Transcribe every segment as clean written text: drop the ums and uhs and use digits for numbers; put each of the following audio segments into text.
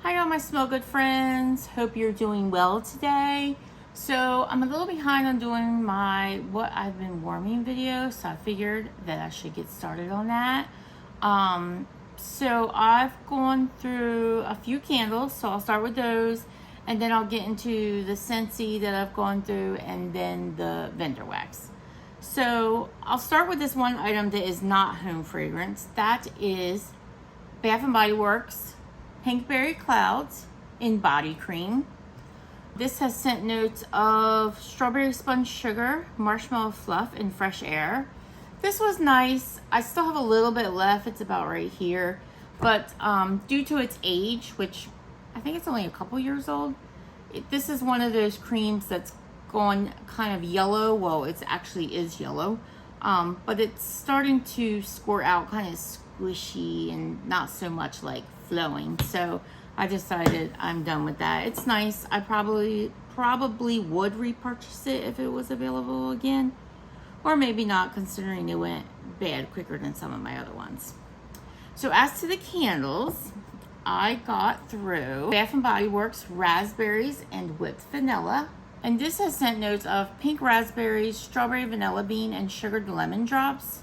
Hi all my smell good friends, hope you're doing well today. So I'm a little behind on doing my what I've been warming video, so I figured that I should get started on that. So I've gone through a few candles, so I'll start with those and then I'll get into the Scentsy that I've gone through and then the vendor wax. So I'll start with this one item that is not home fragrance. That is Bath & Body Works Pinkberry Clouds in Body Cream. This has scent notes of strawberry sponge sugar, marshmallow fluff, and fresh air. This was nice. I still have a little bit left. It's about right here. But due to its age, which I think it's only a couple years old, this is one of those creams that's gone kind of yellow. Well, it actually is yellow. But it's starting to squirt out, kind of squishy and not so much like flowing. So I decided I'm done with that. It's nice. I probably would repurchase it if it was available again, or maybe not, considering it went bad quicker than some of my other ones. So as to the candles, I got through Bath & Body Works Raspberries and Whipped Vanilla. And this has scent notes of pink raspberries, strawberry vanilla bean, and sugared lemon drops.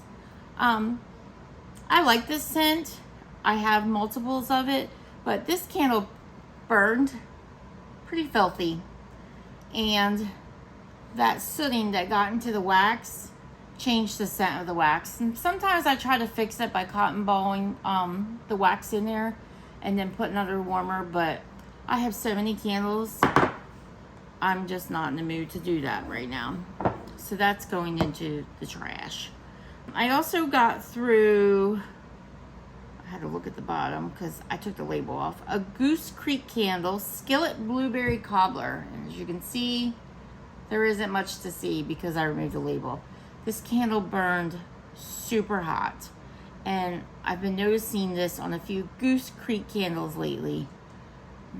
I like this scent. I have multiples of it, but this candle burned pretty filthy. And that sooting that got into the wax changed the scent of the wax. And sometimes I try to fix it by cotton balling the wax in there and then put another warmer, but I have so many candles, I'm just not in the mood to do that right now. So that's going into the trash. I also got through, I had to look at the bottom because I took the label off, a Goose Creek candle, Skillet Blueberry Cobbler. And as you can see, there isn't much to see because I removed the label. This candle burned super hot. And I've been noticing this on a few Goose Creek candles lately.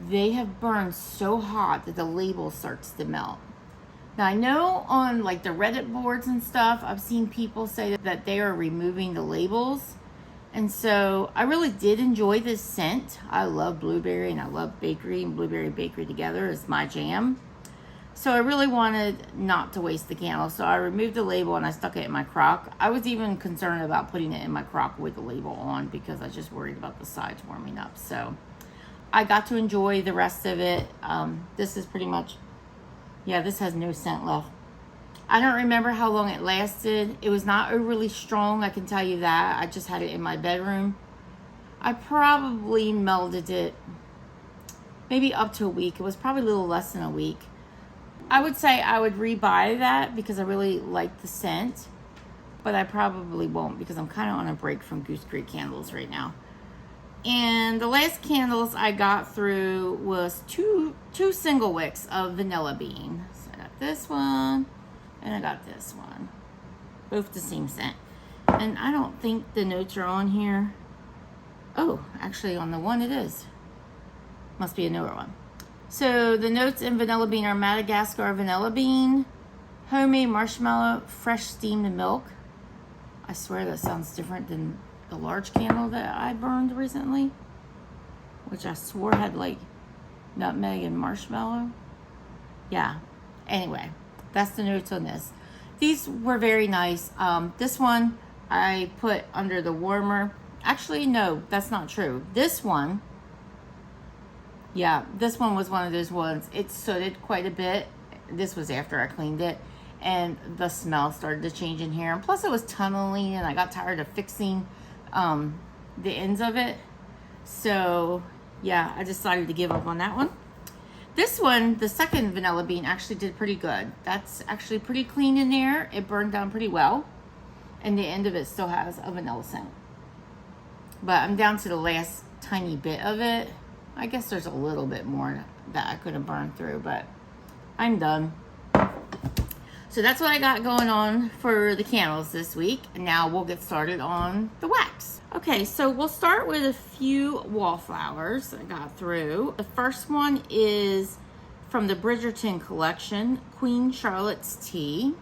They have burned so hot that the label starts to melt. Now I know on like the Reddit boards and stuff, I've seen people say that they are removing the labels. And so I really did enjoy this scent. I love blueberry and I love bakery, and blueberry bakery together is my jam. So I really wanted not to waste the candle. So I removed the label and I stuck it in my crock. I was even concerned about putting it in my crock with the label on because I was just worried about the sides warming up. So I got to enjoy the rest of it. This is pretty much, yeah, this has no scent left. I don't remember how long it lasted. It was not overly strong, I can tell you that. I just had it in my bedroom. I probably melded it maybe up to a week. It was probably a little less than a week. I would say I would rebuy that because I really like the scent, but I probably won't because I'm kind of on a break from Goose Creek candles right now. And the last candles I got through was two single wicks of vanilla bean. So I got this one and I got this one, both the same scent. And I don't think the notes are on here. Oh, actually on the one it is. Must be a newer one. So the notes in vanilla bean are Madagascar vanilla bean, homemade marshmallow, fresh steamed milk. I swear that sounds different than the large candle that I burned recently, which I swore had like nutmeg and marshmallow. Yeah, anyway, that's the notes on this. These were very nice. This one I put under the warmer. Actually, no, that's not true. This one, yeah, this one was one of those ones. It sooted quite a bit. This was after I cleaned it. And the smell started to change in here. And plus it was tunneling and I got tired of fixing the ends of it. So yeah, I decided to give up on that one. This one, the second vanilla bean, actually did pretty good. That's actually pretty clean in there. It burned down pretty well. And the end of it still has a vanilla scent. But I'm down to the last tiny bit of it. I guess there's a little bit more that I could have burned through, but I'm done. So that's what I got going on for the candles this week. And now we'll get started on the wax. Okay, so we'll start with a few wallflowers that I got through. The first one is from the Bridgerton collection, Queen Charlotte's Tea.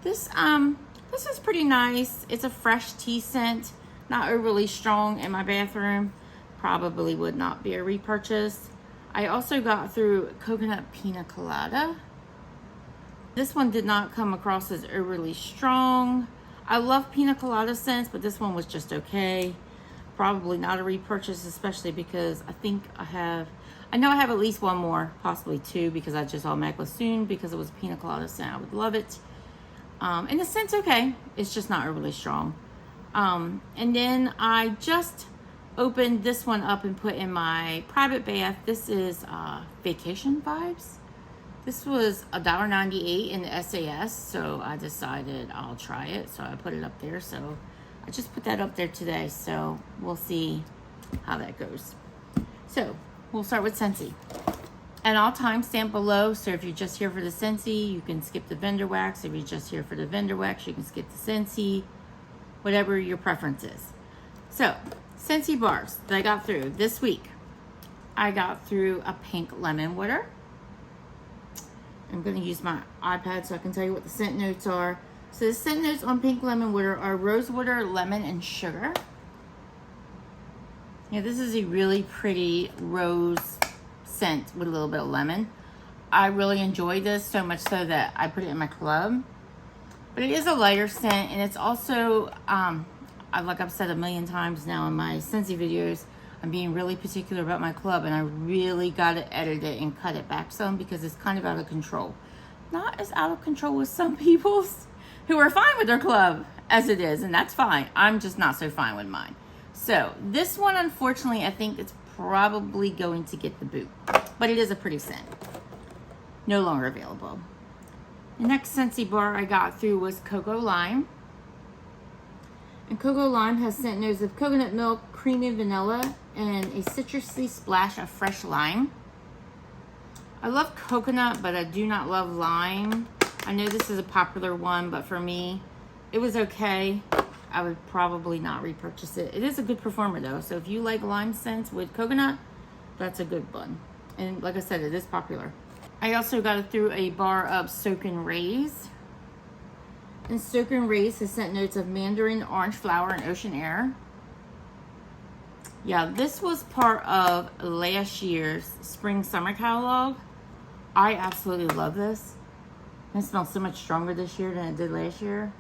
This is pretty nice. It's a fresh tea scent, not overly strong in my bathroom. probably would not be a repurchase. I also got through Coconut Pina Colada. This one did not come across as overly strong. I love pina colada scents, but this one was just okay. Probably not a repurchase, especially because I know I have at least one more, possibly two, because I just automatically assumed because it was a pina colada scent, I would love it. And the scent's okay. It's just not overly strong. And then I just opened this one up and put in my private bath. This is Vacation Vibes. This was $1.98 in the SAS, so I decided I'll try it. So I put it up there. So I just put that up there today. So we'll see how that goes. So we'll start with Scentsy. And I'll timestamp below, so if you're just here for the Scentsy, you can skip the vendor wax. If you're just here for the vendor wax, you can skip the Scentsy, whatever your preference is. So, Scentsy bars that I got through this week. I got through a pink lemon water. I'm going to use my iPad so I can tell you what the scent notes are. So the scent notes on pink lemon water are rose water, lemon, and sugar. Yeah, this is a really pretty rose scent with a little bit of lemon. I really enjoy this, so much so that I put it in my club. But it is a lighter scent, and it's also, like I've said a million times now in my Scentsy videos, I'm being really particular about my club, and I really got to edit it and cut it back some because it's kind of out of control. Not as out of control as some people's who are fine with their club as it is, and that's fine. I'm just not so fine with mine. So this one, unfortunately, I think it's probably going to get the boot, but it is a pretty scent. No longer available. The next Scentsy bar I got through was Coco Lime. And Coco Lime has scent notes of coconut milk, creamy vanilla, and a citrusy splash of fresh lime. I love coconut, but I do not love lime. I know this is a popular one, but for me, it was okay. I would probably not repurchase it. It is a good performer though, so if you like lime scents with coconut, that's a good one. And like I said, it is popular. I also got it through a bar of Soakin Rays. And Soakin Rays has scent notes of mandarin, orange flower, and ocean air. Yeah, this was part of last year's spring summer catalog. I absolutely love this. It smells so much stronger this year than it did last year.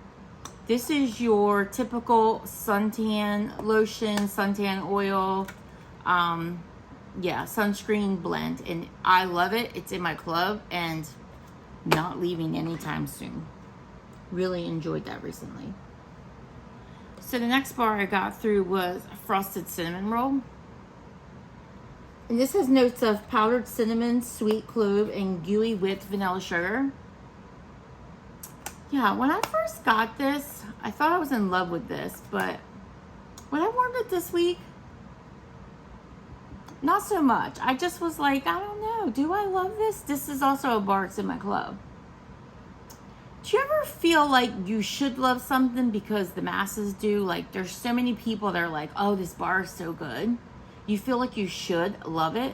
This is your typical suntan lotion, suntan oil, sunscreen blend. And I love it. It's in my club and not leaving anytime soon. Really enjoyed that recently. So the next bar I got through was Frosted Cinnamon Roll. And this has notes of powdered cinnamon, sweet clove, and gooey whipped vanilla sugar. Yeah, when I first got this, I thought I was in love with this, but when I warmed it this week, not so much. I just was like, I don't know, do I love this? This is also a bar that's in my club. Do you ever feel like you should love something because the masses do? Like, there's so many people that are like, oh, this bar is so good. You feel like you should love it.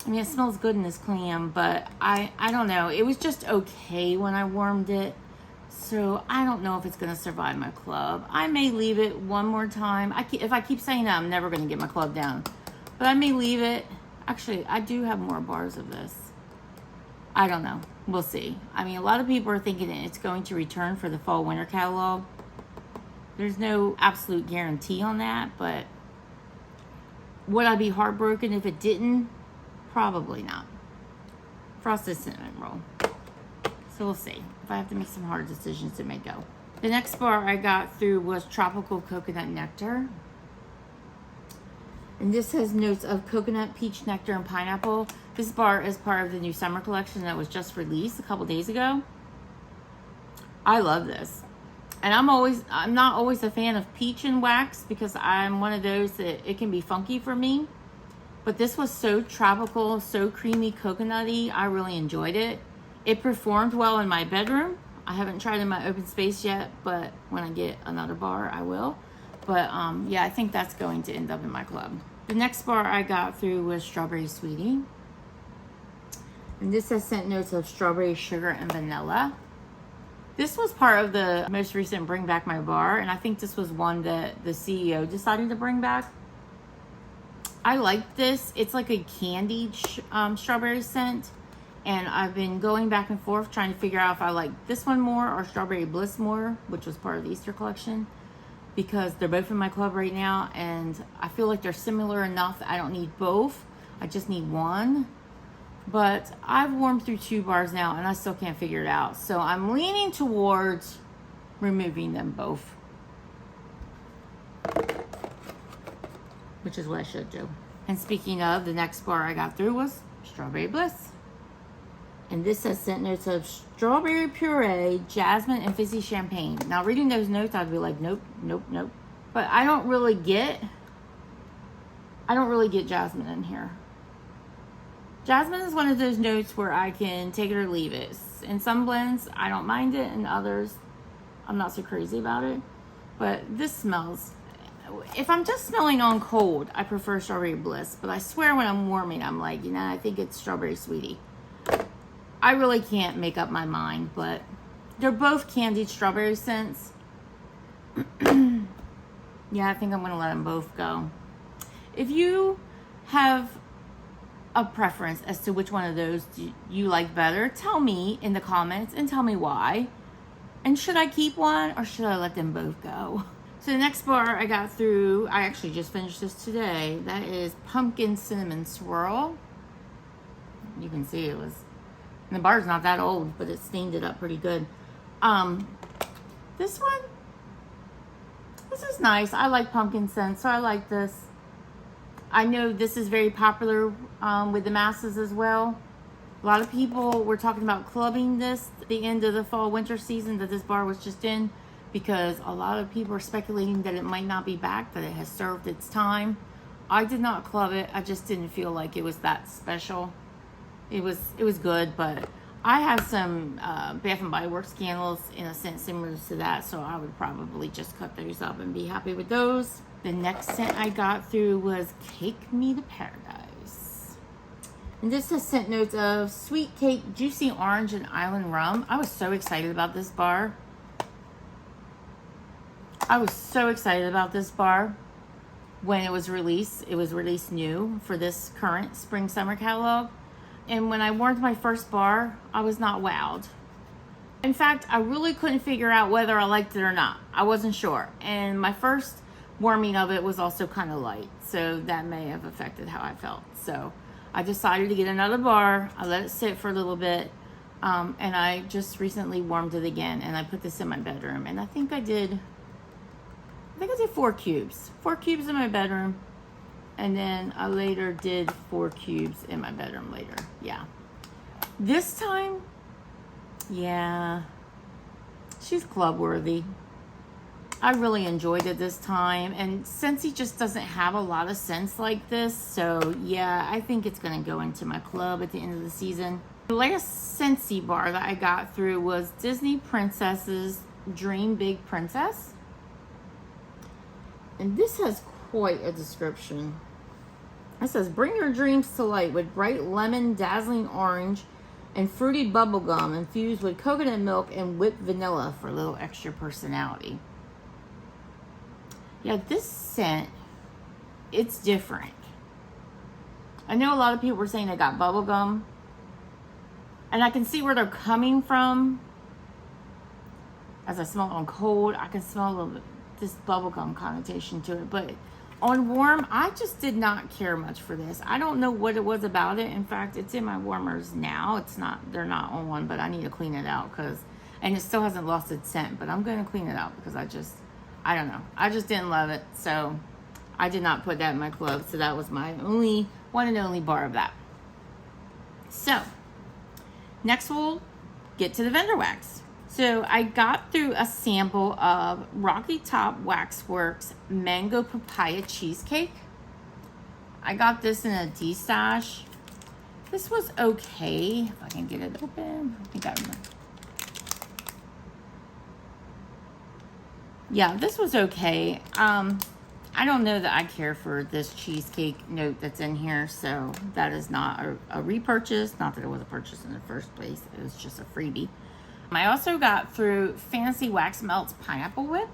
I mean, it smells good in this clam, but I don't know. It was just okay when I warmed it. So I don't know if it's going to survive my club. I may leave it one more time. If I keep saying that, I'm never going to get my club down. But I may leave it. Actually, I do have more bars of this. I don't know. We'll see. I mean, a lot of people are thinking it's going to return for the fall-winter catalog. There's no absolute guarantee on that, but would I be heartbroken if it didn't? Probably not. Frosted Cinnamon Roll. So we'll see. If I have to make some hard decisions, it may go. The next bar I got through was Tropical Coconut Nectar. And this has notes of coconut, peach, nectar, and pineapple. This bar is part of the new summer collection that was just released a couple days ago. I love this. And I'm not always a fan of peach and wax because I'm one of those that it can be funky for me. But this was so tropical, so creamy, coconutty. I really enjoyed it. It performed well in my bedroom. I haven't tried it in my open space yet, but when I get another bar, I will. But yeah, I think that's going to end up in my club. The next bar I got through was Strawberry Sweetie. And this has scent notes of strawberry, sugar, and vanilla. This was part of the most recent Bring Back My Bar, and I think this was one that the CEO decided to bring back. I like this. It's like a candied strawberry scent. And I've been going back and forth trying to figure out if I like this one more or Strawberry Bliss more, which was part of the Easter collection, because they're both in my club right now, and I feel like they're similar enough that I don't need both. I just need one. But I've warmed through 2 bars now, and I still can't figure it out. So I'm leaning towards removing them both, which is what I should do. And speaking of, the next bar I got through was Strawberry Bliss. And this has scent notes of strawberry puree, jasmine, and fizzy champagne. Now, reading those notes, I'd be like, nope, nope, nope. But I don't really get jasmine in here. Jasmine is one of those notes where I can take it or leave it. In some blends, I don't mind it. In others, I'm not so crazy about it. But this smells, if I'm just smelling on cold, I prefer Strawberry Bliss. But I swear when I'm warming, I'm like, you know, I think it's Strawberry Sweetie. I really can't make up my mind, but they're both candied strawberry scents. Yeah, I think I'm going to let them both go. If you have a preference as to which one of those you like better, tell me in the comments and tell me why. And should I keep one or should I let them both go? So the next bar I got through, I actually just finished this today. That is Pumpkin Cinnamon Swirl. You can see it was... And the bar's not that old, but it stained it up pretty good. This one, this is nice. I like pumpkin scent, so I like this. I know this is very popular with the masses as well. A lot of people were talking about clubbing this at the end of the fall-winter season that this bar was just in, because a lot of people are speculating that it might not be back, that it has served its time. I did not club it. I just didn't feel like it was that special. It was good, but I have some Bath and Body Works candles in a scent similar to that, so I would probably just cut those up and be happy with those. The next scent I got through was Cake Me to Paradise. And this has scent notes of sweet cake, juicy orange, and island rum. I was so excited about this bar. When it was released. It was released new for this current spring-summer catalog. And when I warmed my first bar, I was not wowed. In fact, I really couldn't figure out whether I liked it or not. I wasn't sure. And my first warming of it was also kind of light. So that may have affected how I felt. So I decided to get another bar. I let it sit for a little bit. And I just recently warmed it again. And I put this in my bedroom. And I think I did 4 cubes. 4 cubes in my bedroom. And then I later did 4 cubes in my bedroom later. Yeah. This time, yeah, she's club worthy. I really enjoyed it this time. And Scentsy just doesn't have a lot of scents like this. So yeah, I think it's going to go into my club at the end of the season. The last Scentsy bar that I got through was Disney Princess's Dream Big Princess. And this has quite a description. It says, bring your dreams to light with bright lemon, dazzling orange, and fruity bubblegum infused with coconut milk and whipped vanilla for a little extra personality. Yeah, this scent, it's different. I know a lot of people were saying they got bubblegum, and I can see where they're coming from. As I smell it on cold, I can smell a little bit this bubblegum connotation to it, but on warm, I just did not care much for this. I don't know what it was about it. In fact, it's in my warmers now. They're not on, but I need to clean it out and it still hasn't lost its scent, but I'm going to clean it out because I don't know. I just didn't love it. So I did not put that in my club. So that was my one and only bar of that. So next we'll get to the vendor wax. So I got through a sample of Rocky Top Waxworks Mango Papaya Cheesecake. I got this in a D-stash. This was okay. If I can get it open. I think I remember. Yeah, this was okay. I don't know that I care for this cheesecake note that's in here, so that is not a repurchase. Not that it was a purchase in the first place. It was just a freebie. I also got through Fantasy Wax Melts Pineapple Whip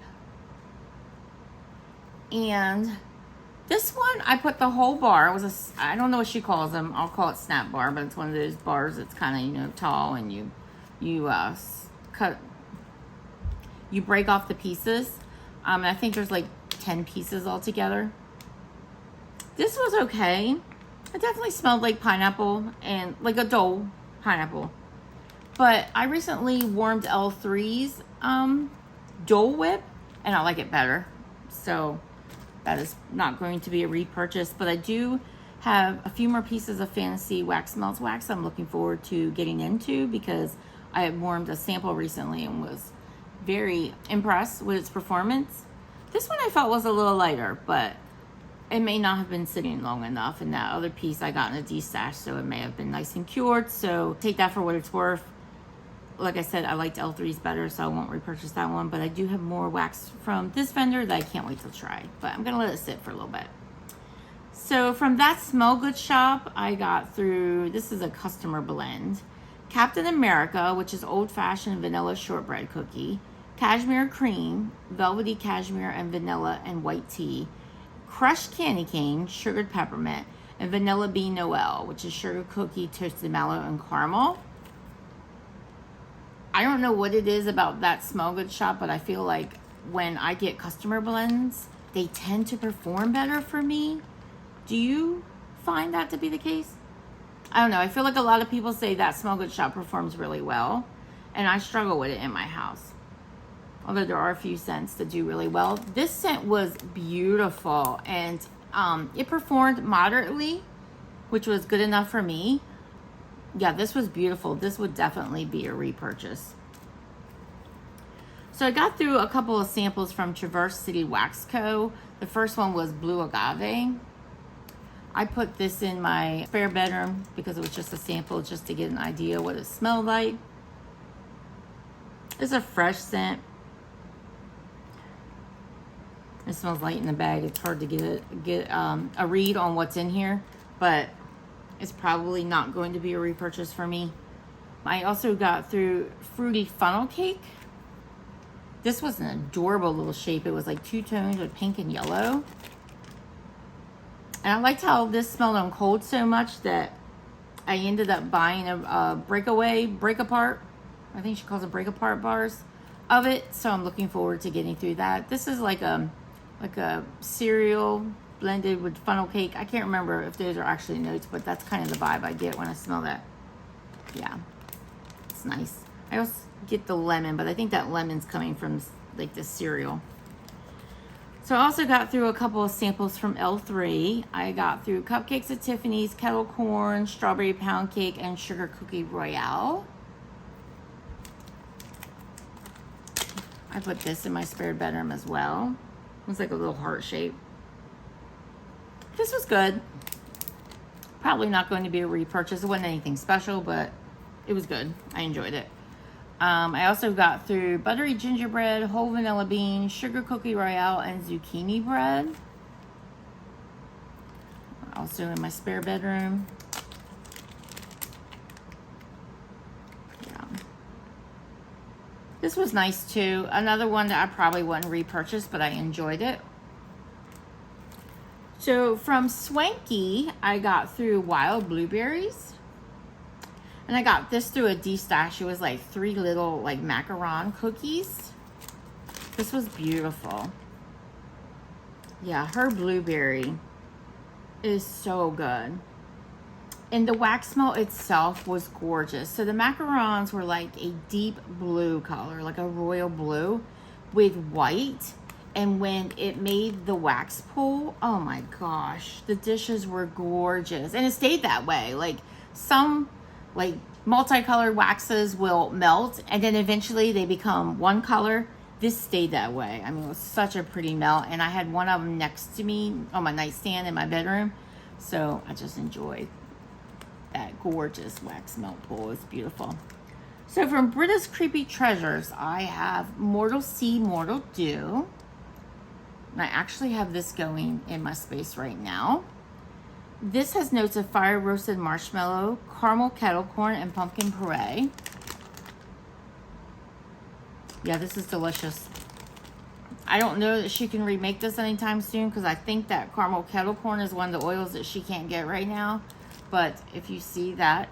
and This one, I put the whole bar. It was I don't know what she calls them. I'll call it snap bar, but it's one of those bars that's kind of, you know, tall, and you break off the pieces. And I think there's like 10 pieces altogether. This was okay. It definitely smelled like pineapple and like a dull pineapple. But I recently warmed L3's Dole Whip, and I like it better. So that is not going to be a repurchase, but I do have a few more pieces of Fantasy Wax Melts Wax I'm looking forward to getting into, because I had warmed a sample recently and was very impressed with its performance. This one I felt was a little lighter, but it may not have been sitting long enough, and that other piece I got in a destash, so it may have been nice and cured. So take that for what it's worth. Like I said, I liked L3's better, so I won't repurchase that one, but I do have more wax from this vendor that I can't wait to try, but I'm gonna let it sit for a little bit. So from that Smell Good shop, I got through, this is a customer blend, Captain America, which is old-fashioned vanilla shortbread cookie, cashmere cream, velvety cashmere and vanilla and white tea, crushed candy cane, sugared peppermint, and vanilla bean Noel, which is sugar cookie, toasted mallow, and caramel. I don't know what it is about that Smell Good shop, but I feel like when I get customer blends, they tend to perform better for me. Do you find that to be the case? I don't know. I feel like a lot of people say that Smell Good shop performs really well, and I struggle with it in my house. Although there are a few scents that do really well. This scent was beautiful, and it performed moderately, which was good enough for me. Yeah, this was beautiful. This would definitely be a repurchase. So I got through a couple of samples from Traverse City Wax Co. The first one was Blue Agave. I put this in my spare bedroom because it was just a sample, just to get an idea what it smelled like. It's a fresh scent. It smells light in the bag. It's hard to get a read on what's in here, but it's probably not going to be a repurchase for me. I also got through Fruity Funnel Cake. This was an adorable little shape. It was like two tones with pink and yellow. And I liked how this smelled on cold so much that I ended up buying a break apart. I think she calls it break apart bars of it. So I'm looking forward to getting through that. This is like a cereal blended with funnel cake. I can't remember if those are actually notes, but that's kind of the vibe I get when I smell that. Yeah, it's nice. I also get the lemon, but I think that lemon's coming from like the cereal. So I also got through a couple of samples from L3. I got through Cupcakes at Tiffany's, Kettle Corn, Strawberry Pound Cake, and Sugar Cookie Royale. I put this in my spare bedroom as well. It was like a little heart shape. This was good. Probably not going to be a repurchase. It wasn't anything special, but it was good. I enjoyed it. I also got through Buttery Gingerbread, Whole Vanilla Bean, Sugar Cookie Royale, and Zucchini Bread. Also in my spare bedroom. Yeah. This was nice too. Another one that I probably wouldn't repurchase, but I enjoyed it. So from Swanky, I got through Wild Blueberries. And I got this through a destash. It was like 3 little like macaron cookies. This was beautiful. Yeah, her blueberry is so good. And the wax smell itself was gorgeous. So the macarons were like a deep blue color, like a royal blue with white. And when it made the wax pool, oh my gosh, the dishes were gorgeous. And it stayed that way. Like some like multicolored waxes will melt and then eventually they become one color. This stayed that way. I mean, it was such a pretty melt. And I had one of them next to me on my nightstand in my bedroom. So I just enjoyed that gorgeous wax melt pool. It's beautiful. So from Britta's Creepy Treasures, I have Mortal Sea, Mortal Dew. And I actually have this going in my space right now. This has notes of fire roasted marshmallow, caramel kettle corn, and pumpkin puree. Yeah, this is delicious. I don't know that she can remake this anytime soon because I think that caramel kettle corn is one of the oils that she can't get right now. But if you see that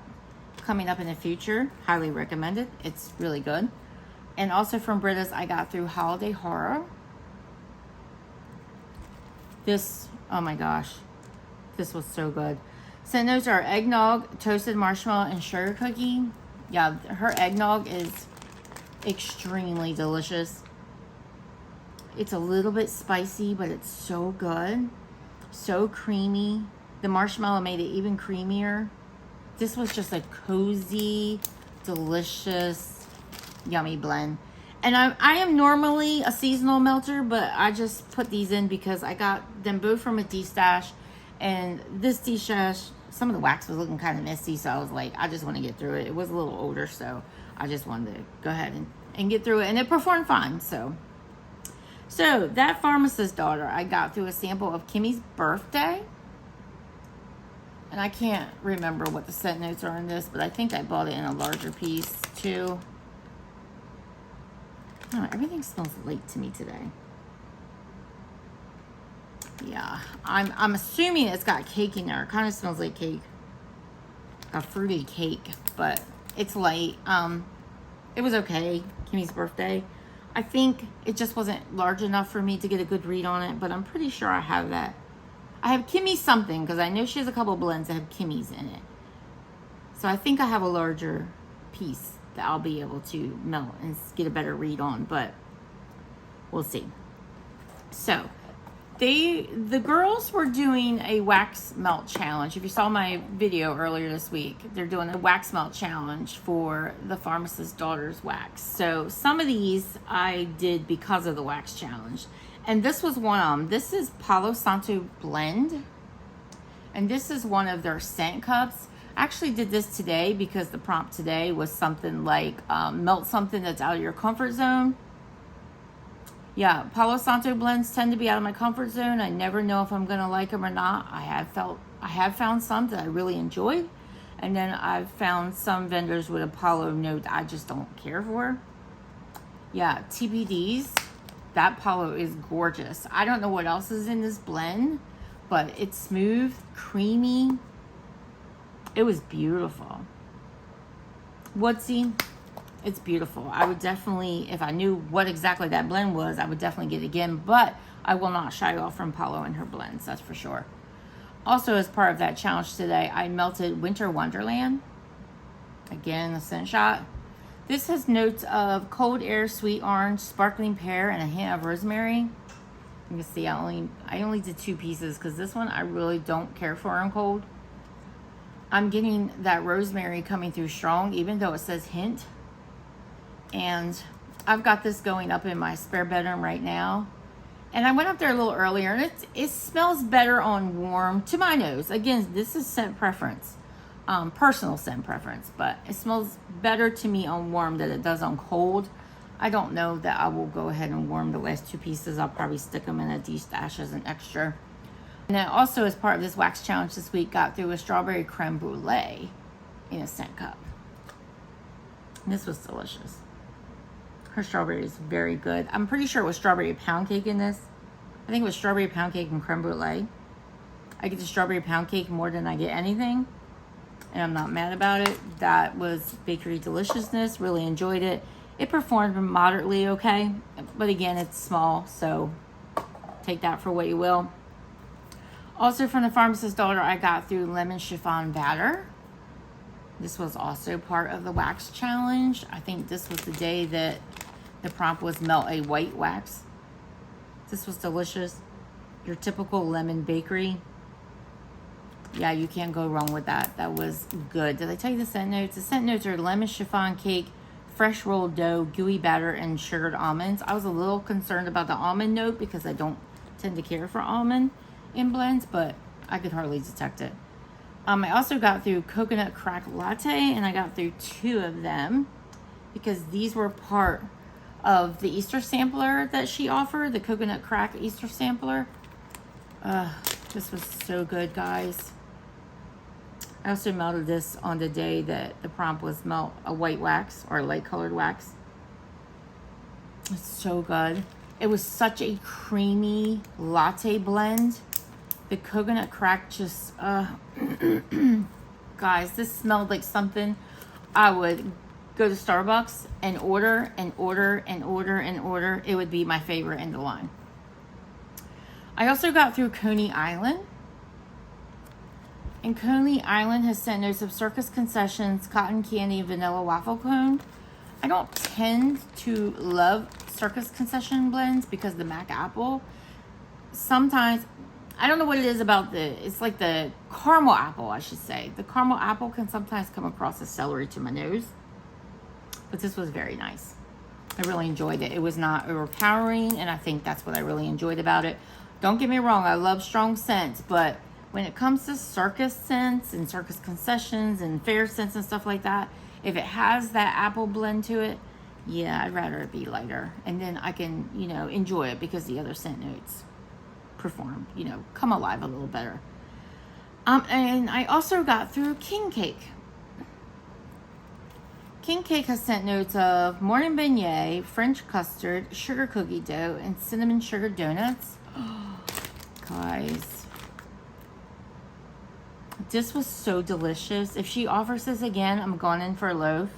coming up in the future, highly recommend it. It's really good. And also from Britta's, I got through Holiday Horror. This, oh my gosh, this was so good. So those are eggnog, toasted marshmallow, and sugar cookie. Yeah, her eggnog is extremely delicious. It's a little bit spicy, but it's so good. So creamy. The marshmallow made it even creamier. This was just a cozy, delicious, yummy blend. And I am normally a seasonal melter, but I just put these in because I got them both from a D-stash. And this D-stash, some of the wax was looking kind of messy, so I was like, I just want to get through it. It was a little older, so I just wanted to go ahead and get through it. And it performed fine, so that Pharmacist daughter, I got through a sample of Kimmy's birthday. And I can't remember what the scent notes are in this, but I think I bought it in a larger piece too. Oh, everything smells late to me today. Yeah, I'm assuming it's got cake in there. It kind of smells like cake. A fruity cake, but it's light. It was okay. Kimmy's birthday. I think it just wasn't large enough for me to get a good read on it, but I'm pretty sure I have that. I have Kimmy's something, because I know she has a couple blends that have Kimmy's in it. So I think I have a larger piece that I'll be able to melt and get a better read on, but we'll see. So the girls were doing a wax melt challenge. If you saw my video earlier this week, they're doing a wax melt challenge for the Pharmacist daughter's wax. So some of these I did because of the wax challenge. And this was one of them. This is Palo Santo Blend. And this is one of their scent cups. I actually did this today because the prompt today was something like melt something that's out of your comfort zone. Yeah, Palo Santo blends tend to be out of my comfort zone. I never know if I'm going to like them or not. I have found some that I really enjoyed. And then I've found some vendors with a Palo note I just don't care for. Yeah, TBDs. That Palo is gorgeous. I don't know what else is in this blend, but it's smooth, creamy. It was beautiful. Woodsy, it's beautiful. I would definitely, if I knew what exactly that blend was, I would definitely get it again, but I will not shy off from Palo and her blends, that's for sure. Also, as part of that challenge today, I melted Winter Wonderland. Again, a scent shot. This has notes of cold air, sweet orange, sparkling pear, and a hint of rosemary. You can see I only did 2 pieces because this one I really don't care for in cold. I'm getting that rosemary coming through strong, even though it says hint. And I've got this going up in my spare bedroom right now. And I went up there a little earlier, and it smells better on warm to my nose. Again, this is scent preference. Personal scent preference, but it smells better to me on warm than it does on cold. I don't know that I will go ahead and warm the last 2 pieces. I'll probably stick them in a D-stash as an extra. And then also as part of this wax challenge this week, got through a strawberry creme brulee in a scent cup. And this was delicious. Her strawberry is very good. I'm pretty sure it was strawberry pound cake in this. I think it was strawberry pound cake and creme brulee. I get the strawberry pound cake more than I get anything. And I'm not mad about it. That was bakery deliciousness. Really enjoyed it. It performed moderately okay. But again, it's small, so take that for what you will. Also from the Pharmacist daughter, I got through lemon chiffon batter. This was also part of the wax challenge. I think this was the day that the prompt was melt a white wax. This was delicious. Your typical lemon bakery. Yeah, you can't go wrong with that. That was good. Did I tell you the scent notes? The scent notes are lemon chiffon cake, fresh rolled dough, gooey batter, and sugared almonds. I was a little concerned about the almond note because I don't tend to care for almond in blends, but I could hardly detect it. I also got through coconut crack latte, and I got through 2 of them because these were part of the Easter sampler that she offered, the coconut crack Easter sampler. This was so good, guys. I also melted this on the day that the prompt was melt a white wax or a light colored wax. It's so good. It was such a creamy latte blend. The coconut crack just, guys, this smelled like something I would go to Starbucks and order and order and order and order. It would be my favorite in the line. I also got through Coney Island. And Coney Island has scent notes of Circus Concessions, cotton candy, and vanilla waffle cone. I don't tend to love Circus Concession blends because the Mac apple. Sometimes, I don't know what it is about it's like the caramel apple, I should say. The caramel apple can sometimes come across as celery to my nose. But this was very nice. I really enjoyed it. It was not overpowering, and I think that's what I really enjoyed about it. Don't get me wrong, I love strong scents, but when it comes to circus scents and Circus Concessions and fair scents and stuff like that, if it has that apple blend to it, yeah, I'd rather it be lighter. And then I can, you know, enjoy it because the other scent notes perform, you know, come alive a little better. And I also got through King Cake. King Cake has scent notes of morning beignet, French custard, sugar cookie dough, and cinnamon sugar donuts. Guys, this was so delicious. If she offers this again, I'm going in for a loaf.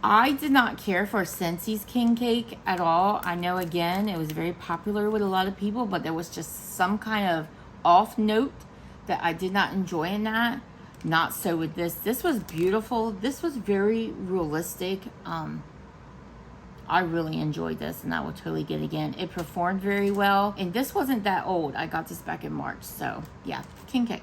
I did not care for Scentsy's King Cake at all. I know, again, it was very popular with a lot of people, but there was just some kind of off note that I did not enjoy in that. Not so with this. This was beautiful. This was very realistic. I really enjoyed this, and I will totally get it again. It performed very well, and this wasn't that old. I got this back in March, so yeah, King Cake.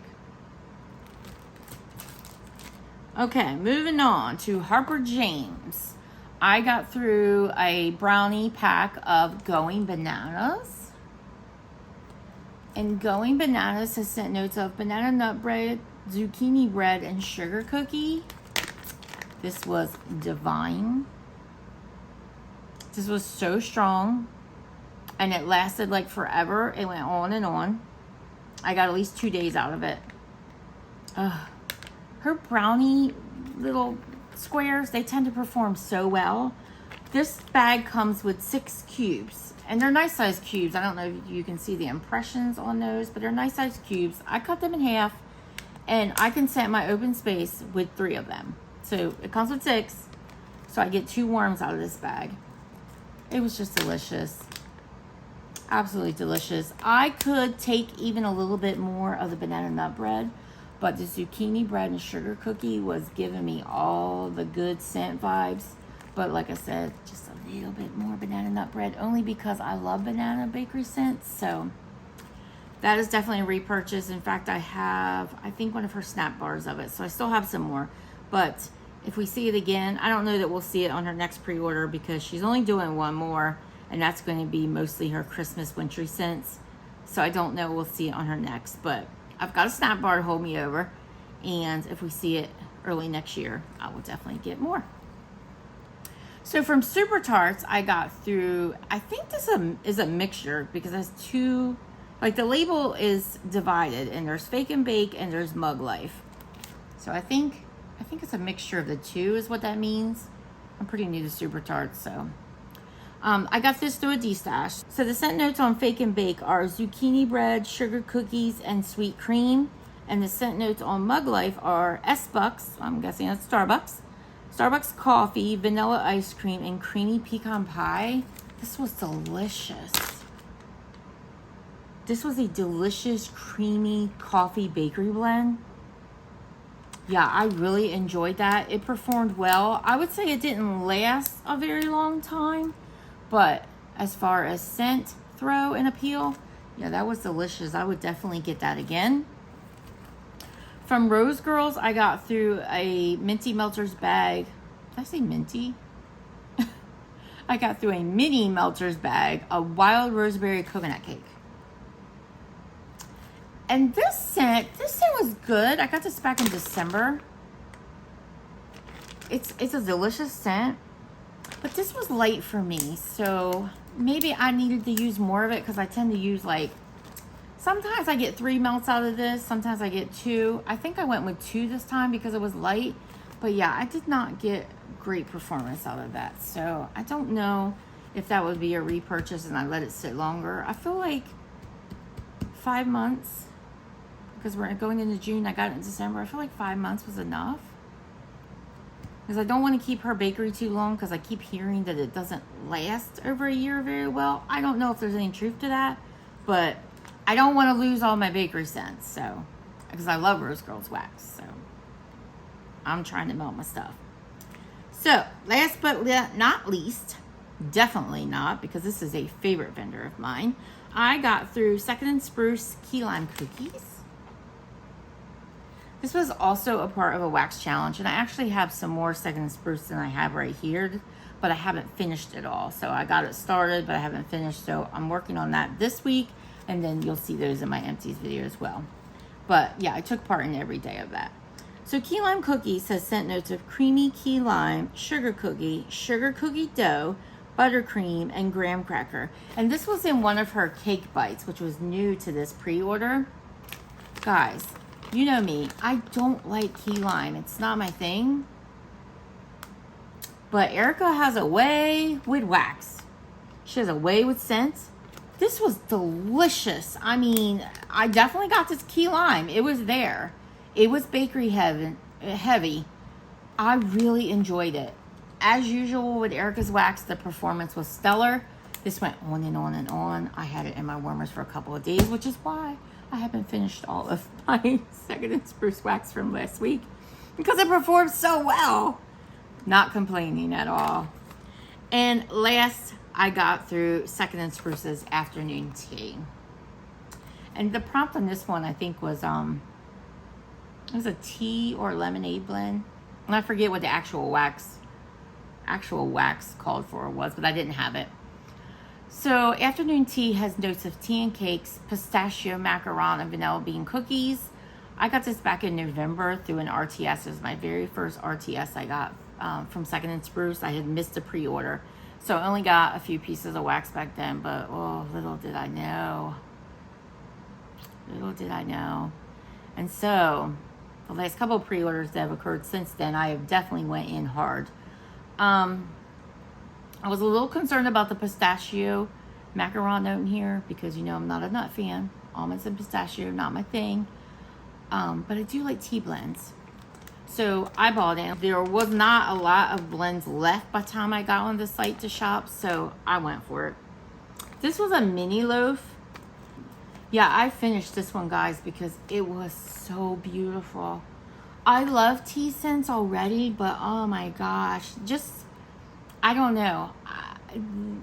Okay, moving on to Harper James. I got through a brownie pack of Going Bananas. And Going Bananas has scent notes of banana nut bread, zucchini bread, and sugar cookie. This was divine. This was so strong, and it lasted like forever. It went on and on. I got at least 2 days out of it. Her brownie little squares, they tend to perform so well. This bag comes with 6 cubes, and they're nice size cubes. I don't know if you can see the impressions on those, but they're nice size cubes. I cut them in half, and I can set my open space with 3 of them. So it comes with 6, so I get 2 worms out of this bag. It was just delicious. Absolutely delicious. I could take even a little bit more of the banana nut bread, but the zucchini bread and sugar cookie was giving me all the good scent vibes. But like I said, just a little bit more banana nut bread, only because I love banana bakery scents. So that is definitely a repurchase. In fact, I have, I think, one of her snap bars of it. So I still have some more. But if we see it again, I don't know that we'll see it on her next pre-order because she's only doing one more, and that's going to be mostly her Christmas wintry scents. So I don't know we'll see it on her next, but I've got a snap bar to hold me over, and if we see it early next year, I will definitely get more. So from Super Tarts, I got through, I think this is a mixture because it has 2, like the label is divided, and there's Fake and Bake and there's Mug Life. So I think it's a mixture of the 2 is what that means. I'm pretty new to Super Tarts, so. I got this through a D-stash. So the scent notes on Fake and Bake are zucchini bread, sugar cookies, and sweet cream. And the scent notes on Mug Life are S-Bucks, I'm guessing that's Starbucks, Starbucks coffee, vanilla ice cream, and creamy pecan pie. This was delicious. This was a delicious, creamy coffee bakery blend. Yeah, I really enjoyed that. It performed well. I would say it didn't last a very long time, but as far as scent, throw, and appeal, yeah, that was delicious. I would definitely get that again. From Rose Girls, I got through a Minty Melters bag. Did I say minty? I got through a mini Melters bag of Wild Roseberry Coconut Cake. And this scent was good. I got this back in December. It's a delicious scent, but this was light for me. So maybe I needed to use more of it because I tend to use like, sometimes I get 3 melts out of this. Sometimes I get 2. I think I went with 2 this time because it was light. But yeah, I did not get great performance out of that. So I don't know if that would be a repurchase and I let it sit longer. I feel like 5 months, because we're going into June, I got it in December. I feel like 5 months was enough. Because I don't want to keep her bakery too long, because I keep hearing that it doesn't last over a year very well. I don't know if there's any truth to that, but I don't want to lose all my bakery scents, so, because I love Rose Girls wax, so I'm trying to melt my stuff. So, last but not least, definitely not, because this is a favorite vendor of mine, I got through Second and Spruce Key Lime Cookies. This was also a part of a wax challenge, and I actually have some more Second and Spruce than I have right here, but I haven't finished it all. So I got it started, but I haven't finished, so I'm working on that this week, and then you'll see those in my empties video as well. But yeah, I took part in every day of that. So Key Lime Cookies has scent notes of creamy key lime, sugar cookie dough, buttercream, and graham cracker. And this was in one of her cake bites, which was new to this pre-order. Guys, you know me, I don't like key lime. It's not my thing. But Erica has a way with wax. She has a way with scents. This was delicious. I mean, I definitely got this key lime. It was there. It was bakery heavy. I really enjoyed it. As usual with Erica's wax, the performance was stellar. This went on and on and on. I had it in my warmers for a couple of days, which is why I haven't finished all of my Second and Spruce wax from last week, because it performed so well. Not complaining at all. And last, I got through Second and Spruce's afternoon tea. And the prompt on this one, I think, was it was a tea or lemonade blend. And I forget what the actual wax called for was, but I didn't have it. So afternoon tea has notes of tea and cakes, pistachio, macaron, and vanilla bean cookies. I got this back in November through an RTS. It was my very first RTS I got from Second and Spruce. I had missed a pre-order, so I only got a few pieces of wax back then, but oh, little did I know. Little did I know. And so the last couple of pre-orders that have occurred since then, I have definitely went in hard. I was a little concerned about the pistachio macaron note in here, because you know I'm not a nut fan. Almonds and pistachio, not my thing. But I do like tea blends. So I bought it. There was not a lot of blends left by the time I got on the site to shop, so I went for it. This was a mini loaf. Yeah, I finished this one, guys, because it was so beautiful. I love tea scents already, but oh my gosh, just, I don't know.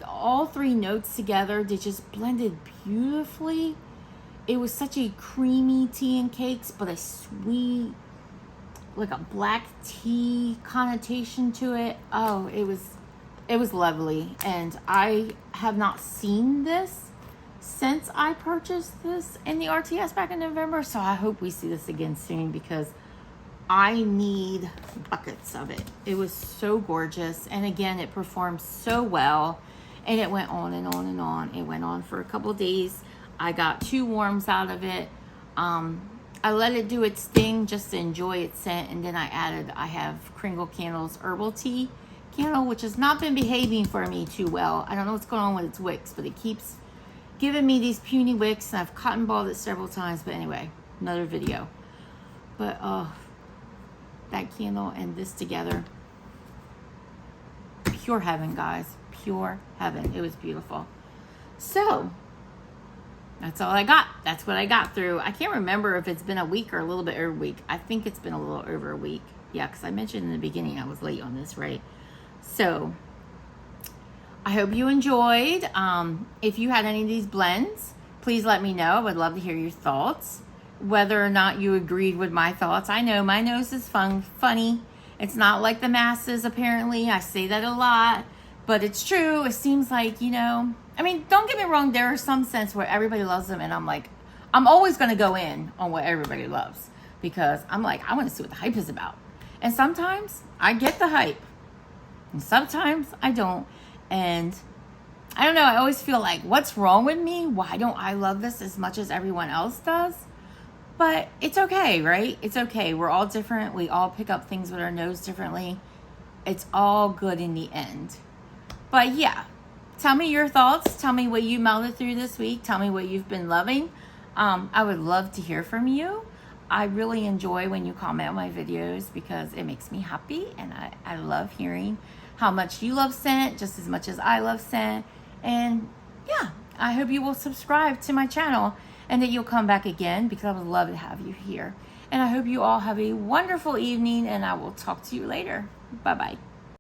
All three notes together, they just blended beautifully. It was such a creamy tea and cakes, but a sweet, like a black tea connotation to it. Oh, it was lovely. And I have not seen this since I purchased this in the RTS back in November. So I hope we see this again soon, because I need buckets of it. It was so gorgeous. And again, it performed so well. And it went on and on and on. It went on for a couple of days. I got 2 warms out of it. I let it do its thing just to enjoy its scent. And then I have Kringle Candles Herbal Tea Candle, which has not been behaving for me too well. I don't know what's going on with its wicks, but it keeps giving me these puny wicks. And I've cotton balled it several times. But anyway, another video. But that candle and this together, pure heaven, guys. Pure heaven. It was beautiful. So that's all I got. That's what I got through. I can't remember if it's been a week or a little bit over a week. I think it's been a little over a week. Yeah, because I mentioned in the beginning I was late on this, right? So I hope you enjoyed. If you had any of these blends, please let me know. I would love to hear your thoughts. Whether or not you agreed with my thoughts. I know my nose is funny. It's not like the masses, apparently. I say that a lot, but it's true. It seems like, you know, I mean, don't get me wrong. There are some scents where everybody loves them, and I'm like, I'm always going to go in on what everybody loves, because I'm like, I want to see what the hype is about. And sometimes I get the hype, and sometimes I don't. And I don't know. I always feel like, what's wrong with me? Why don't I love this as much as everyone else does? But it's okay, right? It's okay. We're all different. We all pick up things with our nose differently. It's all good in the end. But yeah, tell me your thoughts. Tell me what you melted through this week. Tell me what you've been loving. I would love to hear from you. I really enjoy when you comment on my videos because it makes me happy, and I love hearing how much you love scent just as much as I love scent. And yeah, I hope you will subscribe to my channel and that you'll come back again because I would love to have you here. And I hope you all have a wonderful evening, and I will talk to you later. Bye-bye.